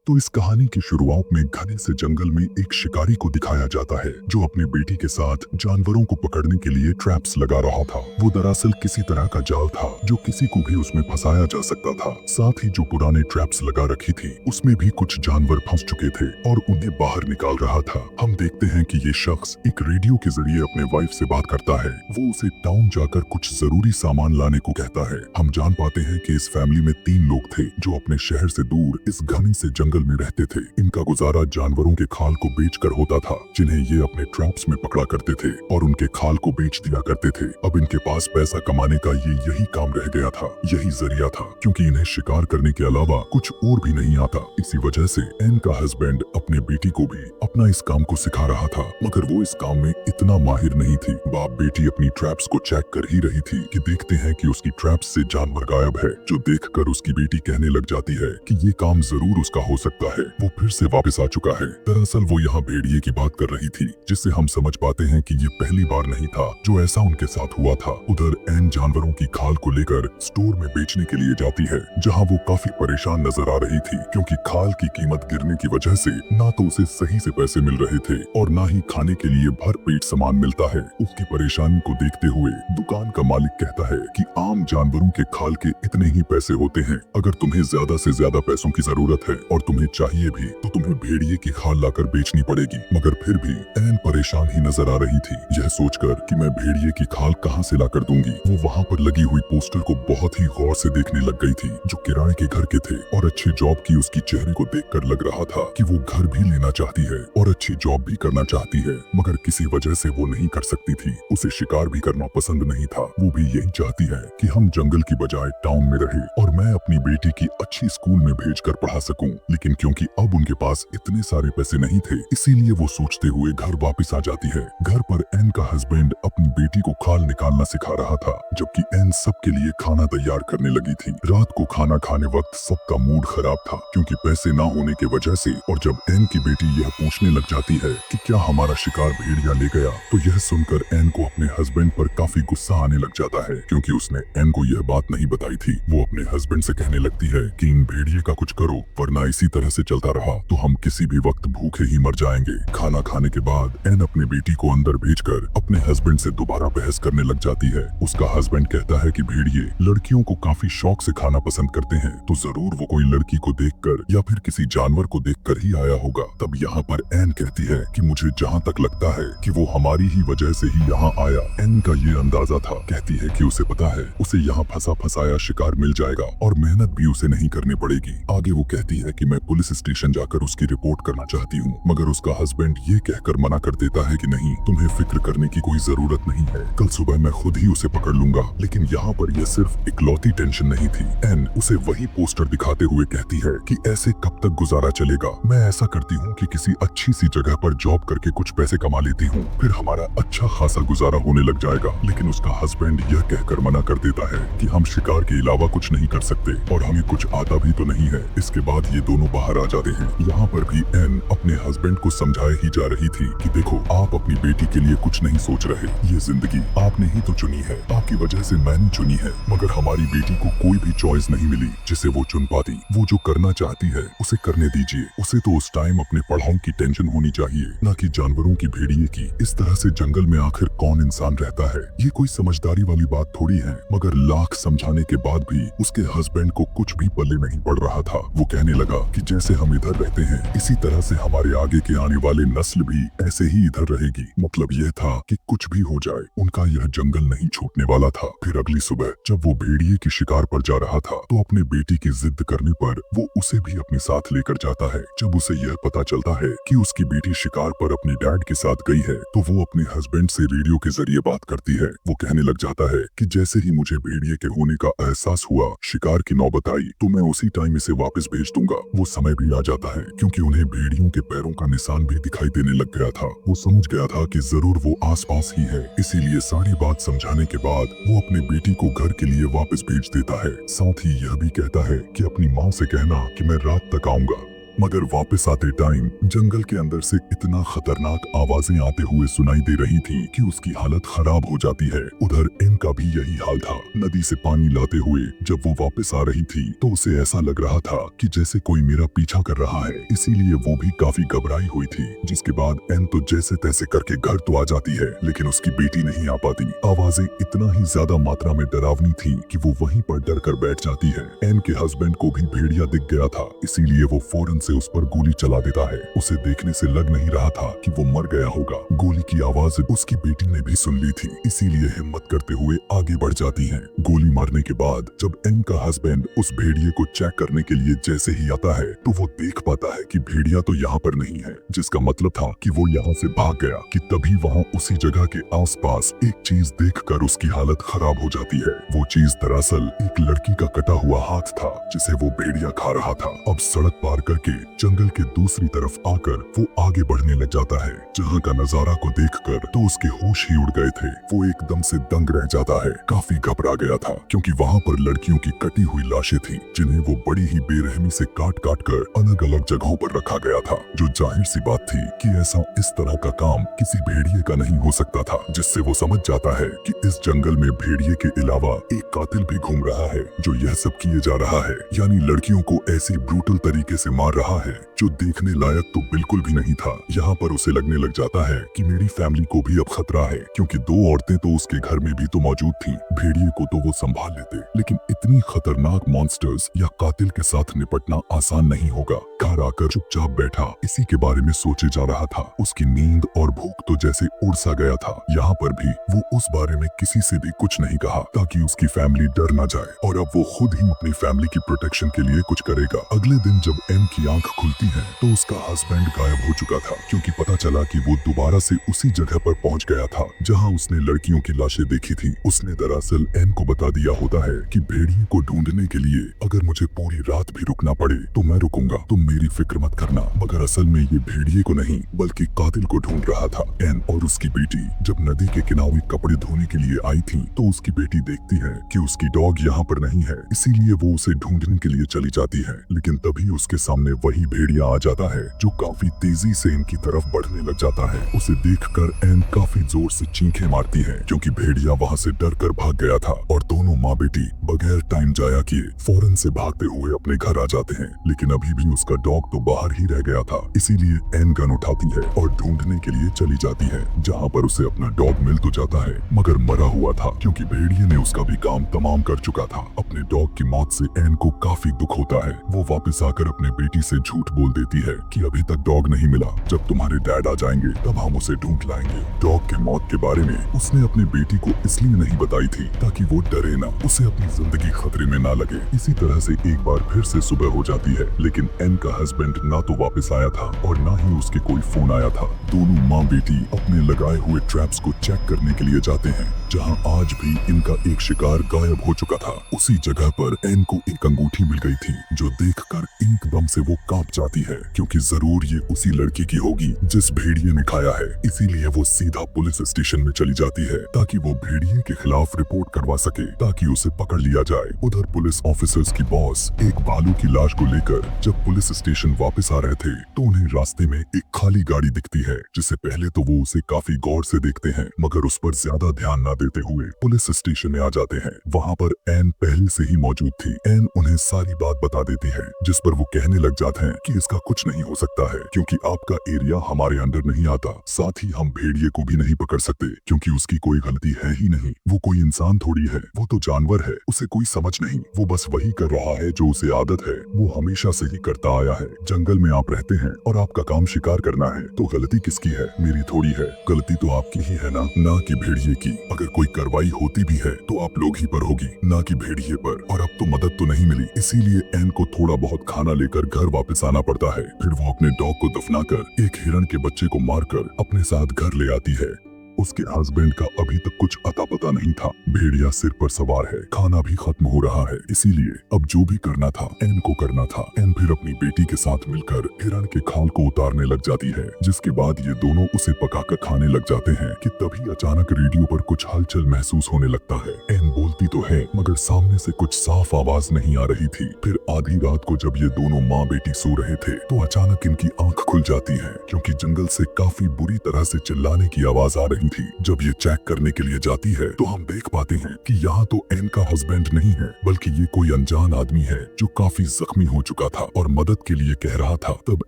तो इस कहानी की शुरुआत में घने से जंगल में एक शिकारी को दिखाया जाता है जो अपनी बेटी के साथ जानवरों को पकड़ने के लिए ट्रैप्स लगा रहा था। वो दरअसल किसी तरह का जाल था जो किसी को भी उसमें फंसाया जा सकता था। साथ ही जो पुराने ट्रैप्स लगा रखी थी उसमें भी कुछ जानवर फंस चुके थे और उन्हें बाहर निकाल रहा था। हम देखते हैं कि ये शख्स एक रेडियो के जरिए अपने वाइफ से बात करता है। वो उसे टाउन जाकर कुछ जरूरी सामान लाने को कहता है। हम जान पाते हैं कि इस फैमिली में 3 लोग थे जो अपने शहर से दूर इस घने से जंगल में रहते थे। इनका गुजारा जानवरों के खाल को बेचकर होता था जिन्हें ये अपने ट्रैप्स में पकड़ा करते थे और उनके खाल को बेच दिया करते थे। अब इनके पास पैसा कमाने का ये यही काम रह गया था, यही जरिया था, क्योंकि इन्हें शिकार करने के अलावा कुछ और भी नहीं आता। इसी वजह से एन का हस्बैंड अपने बेटी को भी अपना इस काम को सिखा रहा था, मगर वो इस काम में इतना माहिर नहीं थी। बाप बेटी अपनी ट्रैप्स को चेक कर ही रही थी कि देखते हैं कि उसकी ट्रैप्स से जानवर गायब है, जो देखकर उसकी बेटी कहने लग जाती है कि ये काम जरूर उसका हो सकता है। वो फिर से वापस आ चुका है। दरअसल वो यहाँ भेड़िए की बात कर रही थी, जिससे हम समझ पाते हैं कि ये पहली बार नहीं था जो ऐसा उनके साथ हुआ था। उधर एन जानवरों की खाल को लेकर स्टोर में बेचने के लिए जाती है, जहाँ वो काफी परेशान नजर आ रही थी, क्योंकि खाल की कीमत गिरने की वजह से ना तो उसे सही से पैसे मिल रहे थे और ना ही खाने के लिए भर पेट सामान मिलता है। उसकी परेशानी को देखते हुए दुकान का मालिक कहता है कि आम जानवरों के खाल के इतने ही पैसे होते हैं। अगर तुम्हें ज्यादा से ज्यादा पैसों की जरूरत है और तुम्हें चाहिए भी तो तुम्हें भेड़िए की खाल लाकर बेचनी पड़ेगी। मगर फिर भी एन परेशान ही नजर आ रही थी, यह सोचकर कि मैं भेड़िए की खाल कहां से लाकर दूंगी। वो वहां पर लगी हुई पोस्टर को बहुत ही गौर से देखने लग गई थी जो किराए के घर के थे, और अच्छे जॉब की उसकी चेहरे को देखकर लग रहा था कि वो घर भी लेना चाहती है और अच्छी जॉब भी करना चाहती है, मगर किसी वजह से वो नहीं कर सकती थी। उसे शिकार भी करना पसंद नहीं था। वो भी यही चाहती है कि हम जंगल की बजाय टाउन में रहे और मैं अपनी बेटी की अच्छी स्कूल में भेजकर पढ़ा सकूं। लेकिन क्योंकि अब उनके पास इतने सारे पैसे नहीं थे, इसीलिए वो सोचते हुए घर वापस आ जाती है। घर पर एन का हस्बैंड अपनी बेटी को खाल निकालना सिखा रहा था, जबकि एन सबके लिए खाना तैयार करने लगी थी। रात को खाना खाने वक्त सबका मूड खराब था क्योंकि पैसे ना होने की वजह से, और जब एन की बेटी यह पूछने लग जाती है कि क्या हमारा शिकार भेड़िया ले गया, तो यह सुनकर एन को अपने हस्बैंड पर काफी गुस्सा आने लग जाता है, क्योंकि उसने एन को यह बात नहीं बताई थी। वो अपने हस्बैंड से कहने लगती है कि इन भेड़िए का कुछ करो, वरना इसी तरह से चलता रहा तो हम किसी भी वक्त भूखे ही मर जाएंगे। खाना खाने के बाद एन अपनी बेटी को अंदर भेजकर अपने हस्बैंड से दोबारा बहस करने लग जाती है। उसका हस्बैंड कहता है कि भेड़िए लड़कियों को काफी शौक से खाना पसंद करते हैं, तो जरूर वो कोई लड़की को देखकर या फिर किसी जानवर को देखकर ही आया होगा। तब यहाँ पर एन कहती है कि मुझे जहाँ तक लगता है कि वो हमारी ही वजह से ही यहाँ आया। एन का ये अंदाजा था। कहती है कि उसे पता है उसे यहाँ फंसा फंसाया शिकार मिल जाएगा और मेहनत भी उसे नहीं करनी पड़ेगी। आगे वो कहती है कि मैं पुलिस स्टेशन जाकर उसकी रिपोर्ट करना चाहती हूँ, मगर उसका हस्बैंड ये कहकर मना कर देता है कि नहीं, तुम्हें फिक्र करने की कोई जरूरत नहीं है, कल सुबह मैं खुद ही उसे पकड़ लूंगा। लेकिन यहाँ पर यह सिर्फ इकलौती टेंशन नहीं थी। एन उसे वही पोस्टर दिखाते हुए कहती है कि ऐसे कब तक गुजारा चलेगा। मैं ऐसा करती हूँ कि किसी अच्छी सी जगह पर जॉब करके कुछ पैसे कमा लेती हूँ, फिर हमारा अच्छा खासा गुजारा होने लग जाएगा। लेकिन उसका हस्बैंड यह कहकर मना कर देता है कि हम शिकार के अलावा कुछ नहीं कर सकते और हमें कुछ आता भी तो नहीं है। इसके बाद ये दोनों बाहर आ जाते हैं। यहाँ पर भी एन अपने हस्बैंड को समझाए ही जा रही थी कि देखो, आप अपनी बेटी के लिए कुछ नहीं सोच रहे, ये जिंदगी आपने ही तो चुनी है, आपकी वजह से मैंने चुनी है, मगर हमारी बेटी को कोई भी चॉइस नहीं मिली जिसे वो चुन पाती। वो जो करना चाहती है उसे करने दीजिए। उसे तो उस टाइम अपने पढ़ाई की टेंशन होनी चाहिए, न कि जानवरों की, भेड़िए की। इस तरह से जंगल में आखिर कौन इंसान रहता है? ये कोई समझदारी वाली बात थोड़ी है। मगर लाख समझाने के बाद भी उसके हस्बैंड को कुछ भी पल्ले नहीं पड़ रहा था। वो कहने लगा कि जैसे हम इधर रहते हैं, इसी तरह से हमारे आगे के आने वाले नस्ल भी ऐसे ही इधर रहेगी। मतलब यह था कि कुछ भी हो जाए, उनका यह जंगल नहीं छूटने वाला था। फिर अगली सुबह जब वो भेड़िए के शिकार पर जा रहा था, तो अपने बेटी की जिद करने पर वो उसे भी अपने साथ लेकर जाता है। जब उसे यह पता चलता है कि उसकी बेटी शिकार पर अपने डैड के साथ गई है, तो वो अपने हस्बैंड से रेडियो के जरिए बात करती है। वो कहने लग जाता है कि जैसे ही मुझे भेड़िए के होने का एहसास हुआ, शिकार की नौबत आई, तो मैं उसी टाइम इसे वापस भेज दूंगा। वो समय भी आ जाता है क्योंकि उन्हें भेड़ियों के पैरों का निशान भी दिखाई देने लग गया था। वो समझ गया था कि जरूर वो आसपास ही है, इसीलिए सारी बात समझाने के बाद वो अपने बेटी को घर के लिए वापस भेज देता है। साथ ही यह भी कहता है कि अपनी माँ से कहना कि मैं रात तक आऊंगा। मगर वापस आते टाइम जंगल के अंदर से इतना खतरनाक आवाजें आते हुए सुनाई दे रही थी कि उसकी हालत खराब हो जाती है। उधर एन का भी यही हाल था। नदी से पानी लाते हुए जब वो वापस आ रही थी तो उसे ऐसा लग रहा था कि जैसे कोई मेरा पीछा कर रहा है, इसीलिए वो भी काफी घबराई हुई थी। जिसके बाद एन तो जैसे तैसे करके घर तो आ जाती है, लेकिन उसकी बेटी नहीं आ पाती। आवाजें इतना ही ज्यादा मात्रा में डरावनी थी कि वो वहीं पर डर कर बैठ जाती है। एन के हस्बैंड को भी भेड़िया दिख गया था, इसीलिए वो फौरन से उस पर गोली चला देता है। उसे देखने से लग नहीं रहा था कि वो मर गया होगा। गोली की आवाज उसकी बेटी ने भी सुन ली थी, इसीलिए हिम्मत करते हुए आगे बढ़ जाती है। गोली मारने के बाद जब एन का हस्बैंड उस भेड़िए को चेक करने के लिए जैसे ही आता है तो वो देख पाता है कि भेड़िया तो यहाँ पर नहीं है, जिसका मतलब था कि वो यहाँ से भाग गया। कि तभी वहाँ उसी जगह के आसपास एक चीज देखकर उसकी हालत खराब हो जाती है। वो चीज दरअसल एक लड़की का कटा हुआ हाथ था जिसे वो भेड़िया खा रहा था। अब सड़क पार करके जंगल के दूसरी तरफ आकर वो आगे बढ़ने लग जाता है। जहाँ का नजारा को देखकर तो उसके होश ही उड़ गए थे। वो एकदम से दंग रह जाता है। काफी घबरा गया था क्योंकि वहाँ पर लड़कियों की कटी हुई लाशें थी, जिन्हें वो बड़ी ही बेरहमी से काट काट कर अलग अलग जगहों पर रखा गया था। जो जाहिर सी बात थी कि ऐसा इस तरह का काम किसी भेड़िए का नहीं हो सकता था, जिससे वो समझ जाता है कि इस जंगल में भेड़िए के अलावा एक कातिल भी घूम रहा है जो यह सब किए जा रहा है, यानी लड़कियों को ऐसी ब्रूटल तरीके से मार रहा है जो देखने लायक तो बिल्कुल भी नहीं था। यहाँ पर उसे लगने लग जाता है कि मेरी फैमिली को भी अब खतरा है, क्योंकि 2 औरतें तो उसके घर में भी तो मौजूद थी। भेड़िए को तो वो संभाल लेते, लेकिन इतनी खतरनाक मॉन्स्टर्स या कातिल के साथ निपटना आसान नहीं होगा। घर आकर चुपचाप बैठा इसी के बारे में सोचे जा रहा था। उसकी नींद और भूख तो जैसे उड़ सा गया था। यहाँ पर भी वो उस बारे में किसी से भी कुछ नहीं कहा ताकि उसकी फैमिली डर ना जाए, और अब वो खुद ही अपनी फैमिली की प्रोटेक्शन के लिए कुछ करेगा। अगले दिन जब एन की आंख खुलती है तो उसका हस्बैंड गायब हो चुका था, क्योंकि पता चला कि वो दोबारा से उसी जगह पर पहुंच गया था जहां उसने लड़कियों की लाशें देखी थी। उसने दरअसल एन को बता दिया होता है कि भेड़िए को ढूंढने के लिए अगर मुझे पूरी रात भी रुकना पड़े तो मैं रुकूंगा, तुम मेरी फिक्र मत करना। मगर असल में ये भेड़िए को नहीं बल्कि कातिल को ढूंढ रहा था। एन और उसकी बेटी जब नदी के किनारे कपड़े धोने के लिए आई थी तो उसकी बेटी देखती है कि उसकी डॉग यहाँ पर नहीं है, इसीलिए वो उसे ढूंढने के लिए चली जाती है। लेकिन तभी उसके सामने वही भेड़िया आ जाता है जो काफी तेजी से इनकी तरफ बढ़ने लग जाता है। उसे देखकर एन काफी जोर से चीखें मारती है, क्योंकि भेड़िया वहाँ से डर कर भाग गया था। और दोनों माँ बेटी बगैर टाइम जाया किए फौरन से भागते हुए अपने घर आ जाते हैं। लेकिन अभी भी उसका डॉग तो बाहर ही रह गया था, इसीलिए एन गन उठाती है और ढूंढने के लिए चली जाती है, जहाँ पर उसे अपना डॉग मिल तो जाता है मगर मरा हुआ था, क्योंकि भेड़िए ने उसका भी काम तमाम कर चुका था। अपने डॉग की मौत से एन को काफी दुख होता है। वो वापस आकर अपने बेटी से झूठ बोल देती है कि अभी तक डॉग नहीं मिला, जब तुम्हारे डैड आ जाएंगे तब हम उसे ढूंढ लाएंगे। डॉग के मौत के बारे में उसने अपनी बेटी को इसलिए नहीं बताई थी ताकि वो डरे ना, उसे अपनी जिंदगी खतरे में ना लगे। इसी तरह से एक बार फिर से सुबह हो जाती है, लेकिन एन का हस्बैंड ना तो वापस आया था और ना ही उसके कोई फोन आया था। दोनों माँ बेटी अपने लगाए हुए ट्रैप्स को चेक करने के लिए जाते हैं, जहाँ आज भी इनका एक शिकार गायब हो चुका था। उसी जगह पर एन को एक अंगूठी मिल गई थी, जो देखकर एकदम से वो कांप जाती है, क्योंकि जरूर ये उसी लड़की की होगी जिस भेड़िए ने खाया है। इसीलिए वो सीधा पुलिस स्टेशन में चली जाती है ताकि वो भेड़िए के खिलाफ रिपोर्ट करवा सके, ताकि उसे पकड़ लिया जाए। उधर पुलिस ऑफिसर्स की बॉस एक भालू की लाश को लेकर जब पुलिस स्टेशन वापस आ रहे थे तो उन्हें रास्ते में एक खाली गाड़ी दिखती है, जिसे पहले तो वो उसे काफी गौर से देखते हैं, मगर उस पर ज्यादा ध्यान न देते हुए पुलिस स्टेशन में आ जाते हैं। वहाँ पर एन पहले से ही मौजूद थी। एन उन्हें सारी बात बता देती है, जिस पर वो कहने लग जाते हैं कि इसका कुछ नहीं हो सकता है, क्योंकि आपका एरिया हमारे अंडर नहीं आता। साथ ही हम भेड़िए को भी नहीं पकड़ सकते, क्योंकि उसकी कोई गलती है ही नहीं। वो कोई इंसान थोड़ी है, वो तो जानवर है, उसे कोई समझ नहीं। वो बस वही कर रहा है जो उसे आदत है, वो हमेशा से ही करता आया है। जंगल में आप रहते हैं और आपका काम शिकार करना है, तो गलती किसकी है? मेरी थोड़ी है। गलती तो आपकी ही है ना कि भेड़िए की। अगर कोई कार्रवाई होती भी है तो आप लोग ही पर होगी, ना कि भेड़िए पर। और अब तो मदद तो नहीं मिली, इसीलिए एन को थोड़ा बहुत खाना लेकर घर वापस आना पड़ता है। फिर वो अपने डॉग को दफनाकर एक हिरण के बच्चे को मारकर अपने साथ घर ले आती है। उसके हस्बैंड का अभी तक कुछ अता पता नहीं था। भेड़िया सिर पर सवार है, खाना भी खत्म हो रहा है, इसीलिए अब जो भी करना था एन को करना था। एन फिर अपनी बेटी के साथ मिलकर हिरण के खाल को उतारने लग जाती है, जिसके बाद ये दोनों उसे पकाकर खाने लग जाते हैं कि तभी अचानक रेडियो पर कुछ हलचल महसूस होने लगता है। एन बोलती बेटी तो है, मगर सामने से कुछ साफ आवाज नहीं आ रही थी। फिर आधी रात को जब ये दोनों माँ बेटी सो रहे थे तो अचानक इनकी आंख खुल जाती है, क्योंकि जंगल से काफी बुरी तरह से चिल्लाने की आवाज आ रही थी। जब ये चेक करने के लिए जाती है तो हम देख पाते हैं कि यहाँ तो एन का हस्बैंड नहीं है, बल्कि ये कोई अनजान आदमी है जो काफी जख्मी हो चुका था और मदद के लिए कह रहा था। तब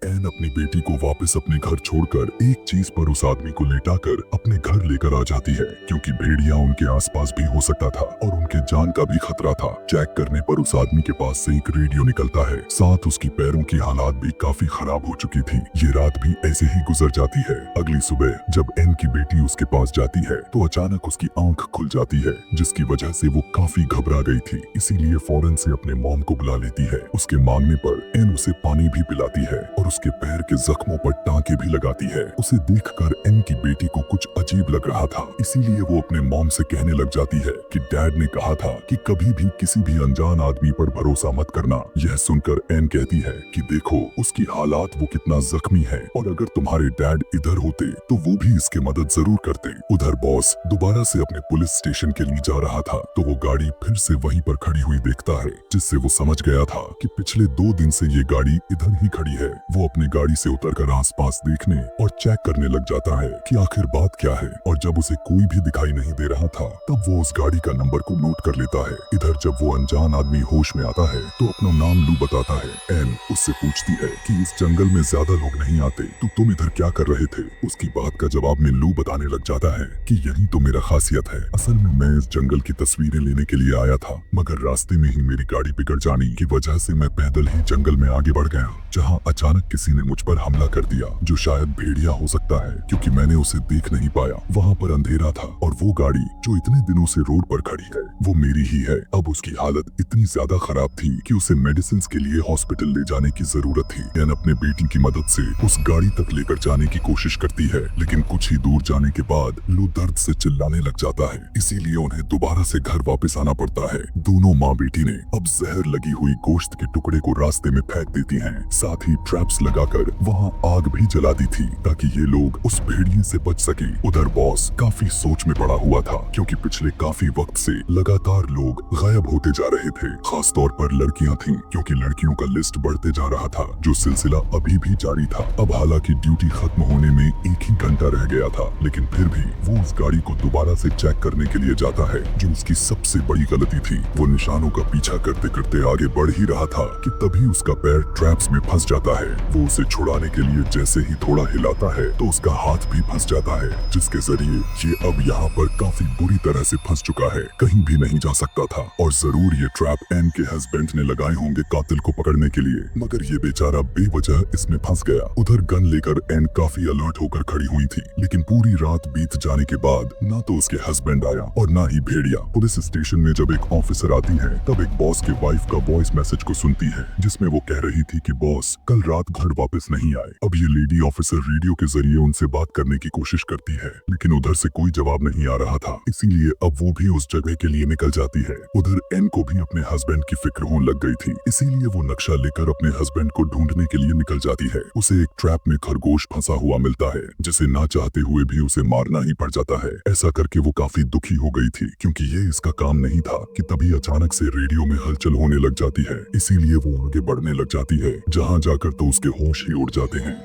एन अपनी बेटी को वापस अपने घर छोड़कर एक चीज पर उस आदमी को लेटाकर अपने घर लेकर आ जाती है, क्योंकि भेड़िया उनके आसपास भी हो सकता था और उनके जान का भी खतरा था। चेक करने पर उस आदमी के पास से एक रेडियो निकलता है, साथ उसकी पैरों की हालात भी काफी खराब हो चुकी थी। ये रात भी ऐसे ही गुजर जाती है। अगली सुबह जब एन की बेटी उसके पास जाती है तो अचानक उसकी आंख खुल जाती है, जिसकी वजह से वो काफी घबरा गई थी। इसीलिए फौरन से अपने मॉम को बुला लेती है। उसके मांगने पर एन उसे पानी भी पिलाती है और उसके पैर के जख्मों पर टांके भी लगाती है। उसे देखकर एन की बेटी को कुछ अजीब लग रहा था, इसीलिए वो अपने मॉम से कहने लग जाती है कि डैड ने कहा था कि कभी भी किसी भी अनजान आदमी पर भरोसा मत करना। यह सुनकर एन कहती है कि देखो उसकी हालात वो कितना जख्मी है, और अगर तुम्हारे डैड इधर होते तो वो भी इसकी मदद जरूर करते। उधर बॉस दोबारा से अपने पुलिस स्टेशन के लिए जा रहा था तो वो गाड़ी फिर से वहीं पर खड़ी हुई देखता है, जिससे वो समझ गया था कि पिछले 2 दिन से ये गाड़ी इधर ही खड़ी है। वो अपनी गाड़ी से उतरकर आसपास देखने और चेक करने लग जाता है कि आखिर बात क्या है, और जब उसे कोई भी दिखाई नहीं दे रहा था तब वो उस गाड़ी का नंबर को नोट कर लेता है। इधर जब वो अनजान आदमी होश में आता है तो अपना नाम लू बताता है। एन उससे पूछती है कि इस जंगल में ज्यादा लोग नहीं आते तो तुम इधर क्या कर रहे थे। उसकी बात का जवाब में लू बताने लग जाता है कि यही तो मेरा खासियत है। असल में मैं इस जंगल की तस्वीरें लेने के लिए आया था, मगर रास्ते में ही मेरी गाड़ी बिगड़ जाने की वजह से मैं पैदल ही जंगल में आगे बढ़ गया, जहाँ अचानक किसी ने मुझ पर हमला कर दिया, जो शायद भेड़िया हो सकता है, क्योंकि मैंने उसे देख नहीं पाया। वहाँ पर अंधेरा था और वो गाड़ी जो इतने दिनों से रोड पर खड़ी है वो मेरी ही है। अब उसकी हालत इतनी ज्यादा खराब थी कि उसे मेडिसिन के लिए हॉस्पिटल ले जाने की जरूरत थी। एन अपने बेटी की मदद से उस गाड़ी तक लेकर जाने की कोशिश करती है, लेकिन कुछ ही दूर जाने के बाद लू दर्द से चिल्लाने लग जाता है, इसीलिए उन्हें दोबारा से घर वापस आना पड़ता है। दोनों माँ बेटी ने अब जहर लगी हुई गोश्त के टुकड़े को रास्ते में फेंक देती हैं, साथ ही ट्रैप्स लगाकर वहाँ आग भी जला दी थी ताकि ये लोग उस भेड़िए से बच सके। उधर बॉस काफी सोच में पड़ा हुआ था, क्योंकि पिछले काफी वक्त से लगातार लोग गायब होते जा रहे थे, खास तौर पर लड़कियां थीं, क्योंकि लड़कियों का लिस्ट बढ़ते जा रहा था, जो सिलसिला अभी भी जारी था। अब हालांकि ड्यूटी खत्म होने में 1 ही घंटा रह गया था, लेकिन फिर भी वो उस गाड़ी को दोबारा से चेक करने के लिए जाता है, जो उसकी सबसे बड़ी गलती थी। वो निशानों का पीछा करते करते आगे बढ़ ही रहा था कि तभी उसका पैर ट्रैप्स में फंस जाता है। वो उसे छुड़ाने के लिए जैसे ही थोड़ा हिलाता है तो उसका हाथ भी फंस जाता है, जिसके जरिए ये अब यहाँ पर काफी बुरी तरह से फंस चुका है, कहीं भी नहीं जा सकता था। और जरूर ये ट्रैप एन के हस्बैंड ने लगाए होंगे कातिल को पकड़ने के लिए, मगर ये बेचारा बेवजह इसमें फंस गया। उधर गन लेकर एन काफी अलर्ट होकर खड़ी हुई थी, लेकिन पूरी रात बीत जाने के बाद ना तो उसके हस्बैंड आया और ना ही भेड़िया। पुलिस स्टेशन में जब एक ऑफिसर आती है तब एक बॉस के वाइफ का वॉइस मैसेज को सुनती है, जिसमें वो कह रही थी कि बॉस कल रात घर वापस नहीं आए। अब ये लेडी ऑफिसर रेडियो के जरिए उनसे बात करने की कोशिश करती है, लेकिन उधर से कोई जवाब नहीं आ रहा था, इसीलिए अब वो भी उस जगह के लिए निकल जाती है। उधर एन को भी अपने हस्बैंड की फिक्र होने लग गई थी, इसीलिए वो नक्शा लेकर अपने हस्बैंड को ढूंढने के लिए निकल जाती है। उसे एक ट्रैप में खरगोश फंसा हुआ मिलता है, जिसे ना चाहते हुए भी उसे मारना ही पड़ जाता है। ऐसा करके वो काफी दुखी हो गई थी, क्योंकि ये इसका काम नहीं था कि तभी अचानक से रेडियो में हलचल होने लग जाती है, इसीलिए वो आगे बढ़ने लग जाती है, जहाँ जाकर तो उसके होश ही उड़ जाते हैं।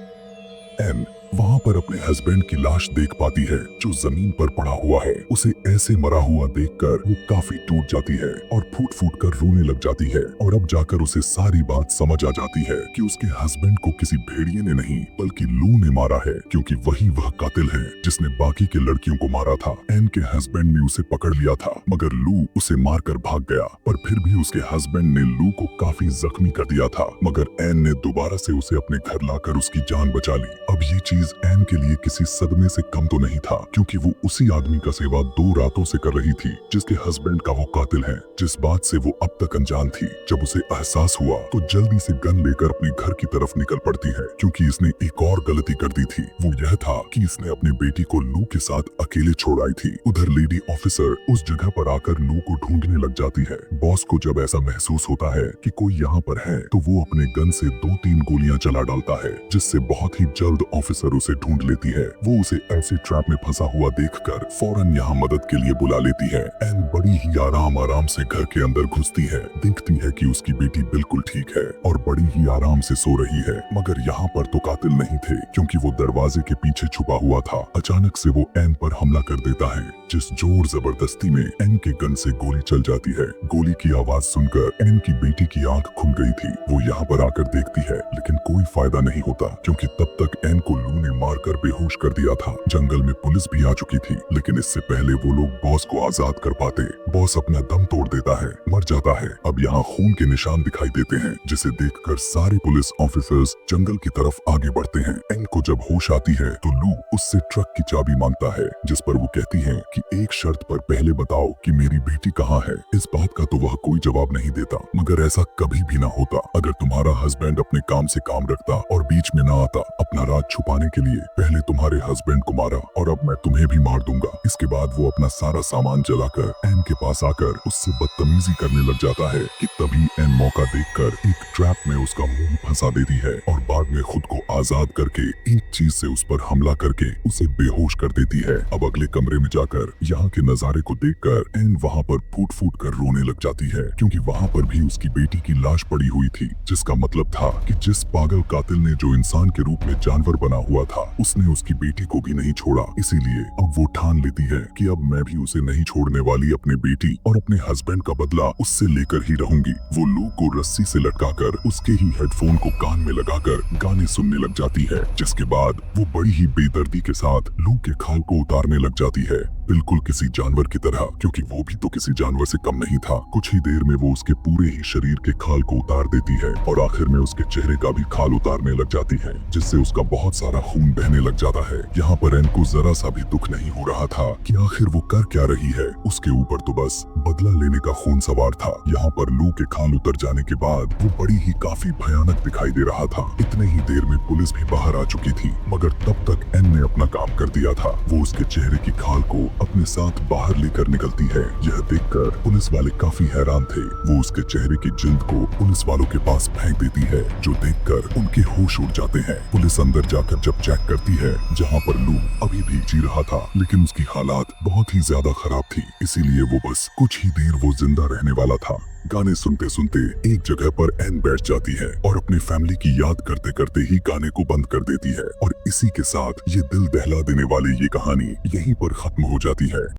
एन वहाँ पर अपने हस्बैंड की लाश देख पाती है, जो जमीन पर पड़ा हुआ है। उसे ऐसे मरा हुआ देखकर वो काफी टूट जाती है और फूट फूट कर रोने लग जाती है, और अब जाकर उसे सारी बात समझ आ जाती है कि उसके हस्बैंड को किसी भेड़िए ने नहीं बल्कि लू ने मारा है, क्योंकि वही वह कातिल है जिसने बाकी के लड़कियों को मारा था। एन के हस्बैंड ने उसे पकड़ लिया था, मगर लू उसे मारकर भाग गया, पर फिर भी उसके हस्बैंड ने लू को काफी जख्मी कर दिया था, मगर एन ने दोबारा से उसे अपने घर लाकर उसकी जान बचा ली। अब ये चीज एन के लिए किसी सदमे से कम तो नहीं था, क्योंकि वो उसी आदमी का सेवा 2 रातों से कर रही थी, जिसके हस्बैंड का वो कातिल है, जिस बात से वो अब तक अनजान थी। जब उसे एहसास हुआ तो जल्दी से गन लेकर अपने घर की तरफ निकल पड़ती है, क्योंकि इसने एक और गलती कर दी थी। वो यह था कि इसने अपनी बेटी को लू के साथ अकेले छोड़ आई थी। उधर लेडी ऑफिसर उस जगह पर आकर लू को ढूंढने लग जाती है। बॉस को जब ऐसा महसूस होता है कि कोई यहाँ पर है तो वो अपने गन से 2-3 गोलियां चला डालता है, जिससे बहुत ही जल्द ऑफिसर पर उसे ढूंढ लेती है। वो उसे ऐसे ट्रैप में फंसा हुआ देखकर फौरन यहाँ मदद के लिए बुला लेती है। एन बड़ी ही आराम से घर के अंदर घुसती है, देखती है कि उसकी बेटी बिल्कुल ठीक है और बड़ी ही आराम से सो रही है। मगर यहाँ पर तो कातिल नहीं थे, क्योंकि वो दरवाजे के पीछे छुपा हुआ था। अचानक से वो एन पर हमला कर देता है, जिस जोर जबरदस्ती में एन के गन से गोली चल जाती है। गोली की आवाज सुनकर एन की बेटी की आंख खुल गई थी। वो यहाँ पर आकर देखती है, लेकिन कोई फायदा नहीं होता, क्योंकि तब तक एन को लू ने मारकर बेहोश कर दिया था। जंगल में पुलिस भी आ चुकी थी, लेकिन इससे पहले वो लोग बॉस को आजाद कर पाते। बॉस अपना दम तोड़ देता है, मर जाता है। अब यहाँ खून के निशान दिखाई देते हैं, जिसे देखकर सारे पुलिस ऑफिसर्स जंगल की तरफ आगे बढ़ते हैं। एन को जब होश आती है तो लू उससे ट्रक की चाबी मांगता है, जिस पर वो कहती है कि एक शर्त पर पहले बताओ कि मेरी बेटी कहाँ है। इस बात का तो वह कोई जवाब नहीं देता, मगर ऐसा कभी भी ना होता अगर तुम्हारा हस्बैंड अपने काम से काम रखता और बीच में ना आता। अपना राज छुपाने के लिए पहले तुम्हारे हस्बैंड को मारा और अब मैं तुम्हें भी मार दूंगा। इसके बाद वो अपना सारा सामान जलाकर एन के पास आकर उससे बदतमीजी करने लग जाता है कि तभी एन मौका देखकर एक ट्रैप में उसका मुंह फंसा देती है और बाद में खुद को आजाद करके एक चीज से उस पर हमला करके उसे बेहोश कर देती है। अब अगले कमरे में जाकर यहाँ के नजारे को देखकर एन वहाँ पर फूट फूट कर रोने लग जाती है, क्योंकि वहाँ पर भी उसकी बेटी की लाश पड़ी हुई थी, जिसका मतलब था कि जिस पागल कातिल ने जो इंसान के रूप में जानवर बना हुआ था, उसने उसकी बेटी को भी नहीं छोड़ा। इसीलिए अब वो ठान लेती है कि अब मैं भी उसे नहीं छोड़ने वाली। अपनी बेटी और अपने हस्बैंड का बदला उससे लेकर ही रहूंगी। वो लू को रस्सी से लटकाकर उसके ही हेडफोन को कान में लगाकर गाने सुनने लग जाती है, जिसके बाद वो बड़ी ही बेदर्दी के साथ लू के खाल को उतारने लग जाती है, बिल्कुल किसी जानवर की तरह, क्योंकि वो भी तो किसी जानवर से कम नहीं था। कुछ ही देर में वो उसके पूरे ही शरीर के खाल को उतार देती है और आखिर में उसके चेहरे का भी खाल उतारने लग जाती है, जिससे उसका बहुत सारा खून बहने लग जाता है। यहाँ पर एन को जरा सा भी दुख नहीं हो रहा था कि आखिर वो कर क्या रही है। उसके ऊपर तो बस बदला लेने का खून सवार था। यहाँ पर लू के खाल उतर जाने के बाद वो बड़ी ही काफी भयानक दिखाई दे रहा था। इतने ही देर में पुलिस भी बाहर आ चुकी थी, मगर तब तक एन ने अपना काम कर दिया था। वो उसके चेहरे की खाल को अपने साथ बाहर लेकर निकलती है। यह देखकर पुलिस वाले काफी हैरान थे। वो उसके चेहरे की जिल्द को पुलिस वालों के पास फेंक देती है, जो देखकर उनके होश उड़ जाते हैं। पुलिस अंदर जाकर जब चेक करती है, जहाँ पर लू अभी भी जी रहा था, लेकिन उसकी हालात बहुत ही ज्यादा खराब थी, इसीलिए वो बस कुछ ही देर वो जिंदा रहने वाला था। गाने सुनते सुनते एक जगह पर एन बैठ जाती है और अपनी फैमिली की याद करते करते ही गाने को बंद कर देती है। और इसी के साथ ये दिल दहला देने वाली ये कहानी यहीं पर खत्म हो जाती है।